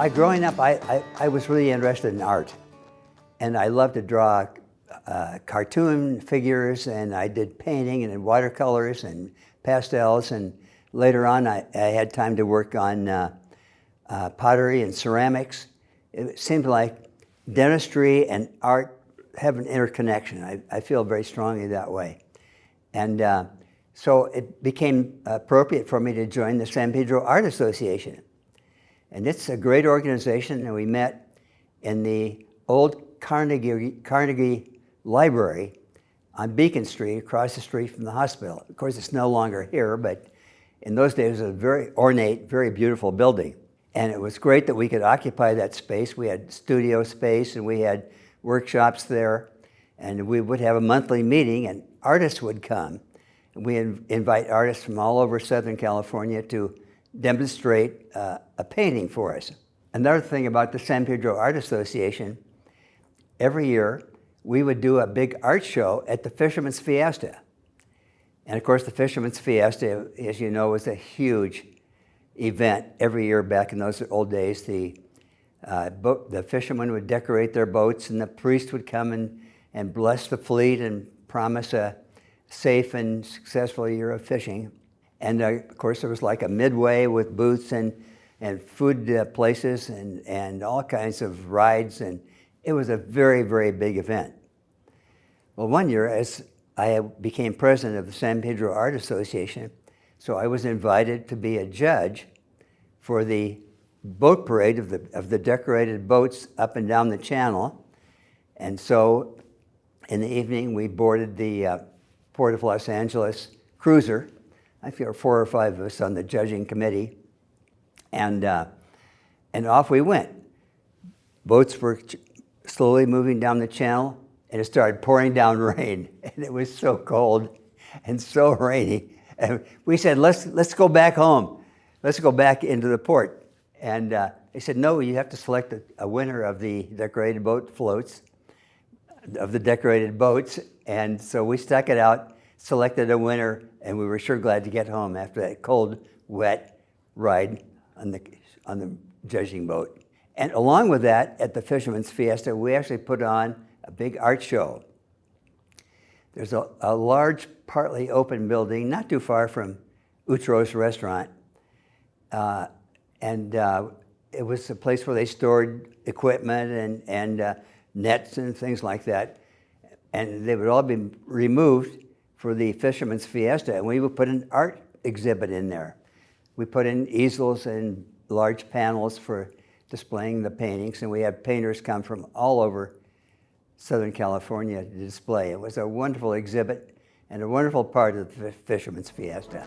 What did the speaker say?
Growing up, I was really interested in art. And I loved to draw cartoon figures, and I did painting and watercolors and pastels. And later on, I had time to work on pottery and ceramics. It seemed like dentistry and art have an interconnection. I feel very strongly that way. And so it became appropriate for me to join the San Pedro Art Association. And it's a great organization, and we met in the old Carnegie Library on Beacon Street, across the street from the hospital. Of course, it's no longer here, but in those days it was a very ornate, very beautiful building. And it was great that we could occupy that space. We had studio space, and we had workshops there, and we would have a monthly meeting, and artists would come. And we invite artists from all over Southern California to demonstrate a painting for us. Another thing about the San Pedro Art Association, every year we would do a big art show at the Fisherman's Fiesta. And of course, the Fisherman's Fiesta, as you know, was a huge event every year back in those old days. The fishermen would decorate their boats, and the priest would come and bless the fleet and promise a safe and successful year of fishing. And of course, there was like a midway with booths and food places and all kinds of rides, and it was a very, very big event. Well, one year, as I became president of the San Pedro Art Association, so I was invited to be a judge for the boat parade of the decorated boats up and down the channel. And so in the evening, we boarded the Port of Los Angeles cruiser. I think there were 4 or 5 of us on the judging committee, and off we went. Boats were slowly moving down the channel, and it started pouring down rain, and it was so cold and so rainy. And we said, let's go back home. Let's go back into the port. And they said, no, you have to select a winner of the decorated boat floats, of the decorated boats. And so we stuck it out, selected a winner, and we were sure glad to get home after that cold, wet ride on the judging boat. And along with that, at the Fisherman's Fiesta, we actually put on a big art show. There's a large, partly open building not too far from Utro's restaurant. It was a place where they stored equipment and nets and things like that. And they would all be removed for the Fisherman's Fiesta, and we would put an art exhibit in there. We put in easels and large panels for displaying the paintings, and we had painters come from all over Southern California to display. It was a wonderful exhibit and a wonderful part of the Fisherman's Fiesta.